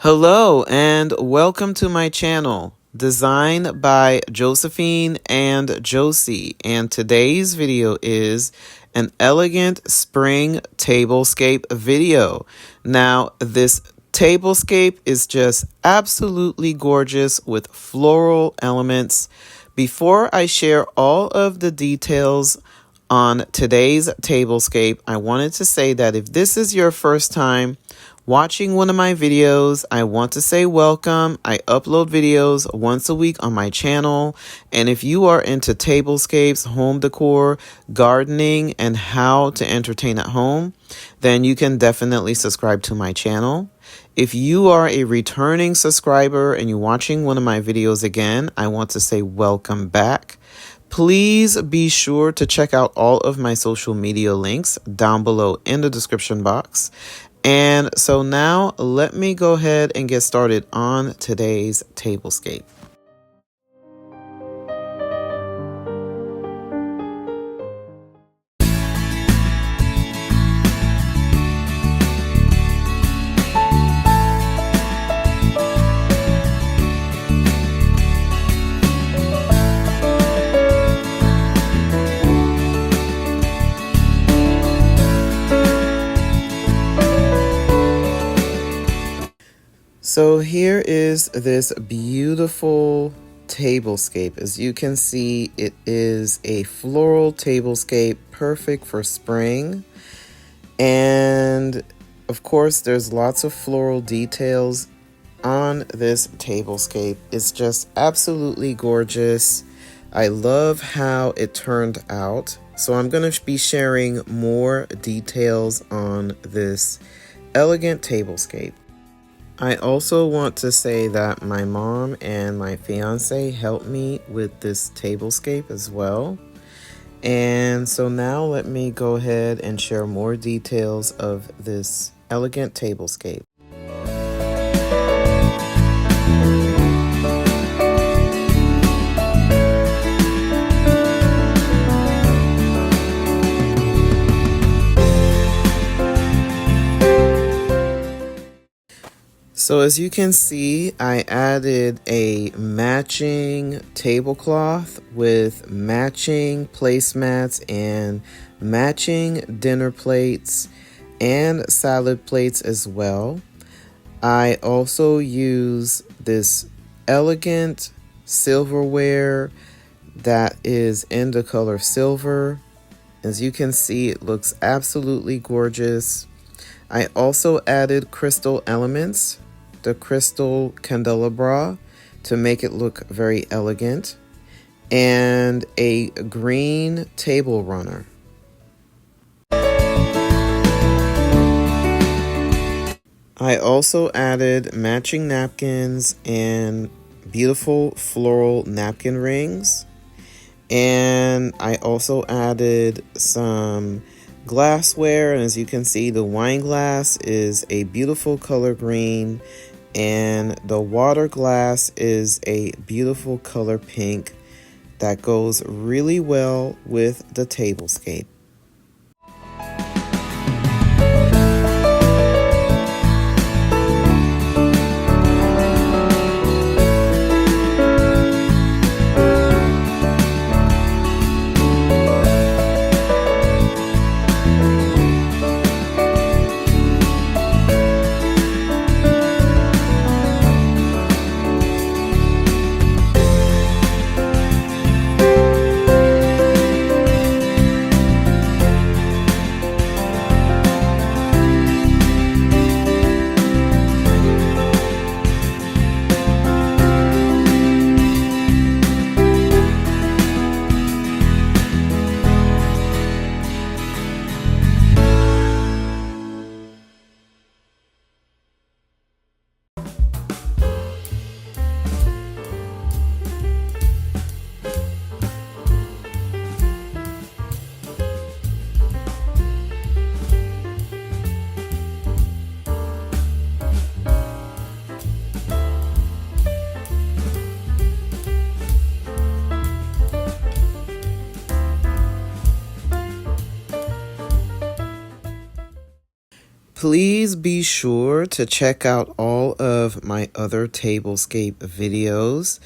Hello and welcome to my channel, Design by Josephine and Josee, and today's video is an elegant spring tablescape video. Now, this tablescape is just absolutely gorgeous with floral elements. Before I share all of the details on today's tablescape, I wanted to say that if this is your first time watching one of my videos, I want to say welcome. I upload videos once a week on my channel, and if you are into tablescapes, home decor, gardening, and how to entertain at home, then you can definitely subscribe to my channel. If you are a returning subscriber and you're watching one of my videos again, I want to say welcome back. Please be sure to check out all of my social media links down below in the description box. And so now let me go ahead and get started on today's tablescape. So here is this beautiful tablescape. As you can see, it is a floral tablescape, perfect for spring. And of course, there's lots of floral details on this tablescape. It's just absolutely gorgeous. I love how it turned out. So I'm going to be sharing more details on this elegant tablescape. I also want to say that my mom and my fiance helped me with this tablescape as well. And so now let me go ahead and share more details of this elegant tablescape. So as you can see, I added a matching tablecloth with matching placemats and matching dinner plates and salad plates as well. I also use this elegant silverware that is in the color silver. As you can see, it looks absolutely gorgeous. I also added crystal elements, the crystal candelabra, to make it look very elegant, and a green table runner. I also added matching napkins and beautiful floral napkin rings, and I also added some glassware, and as you can see, the wine glass is a beautiful color green and the water glass is a beautiful color pink that goes really well with the tablescape. Please be sure to check out all of my other Tablescape videos.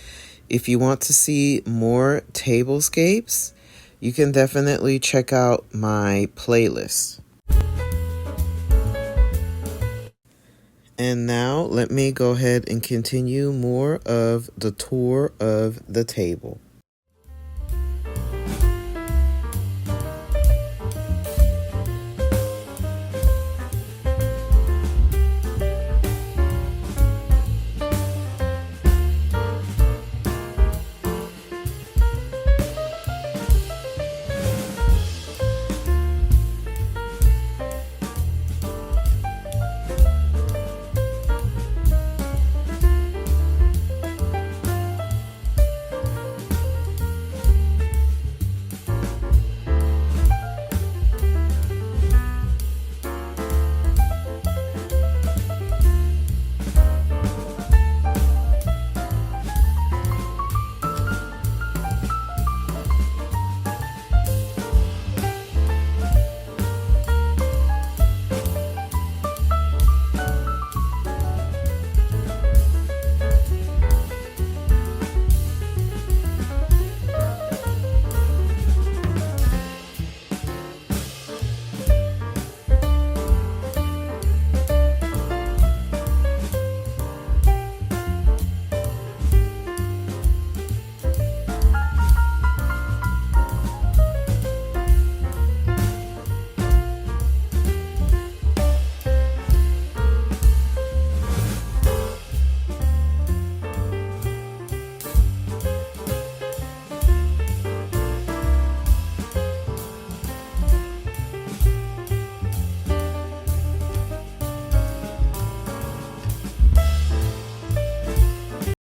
If you want to see more Tablescapes, you can definitely check out my playlist. And now let me go ahead and continue more of the tour of the table.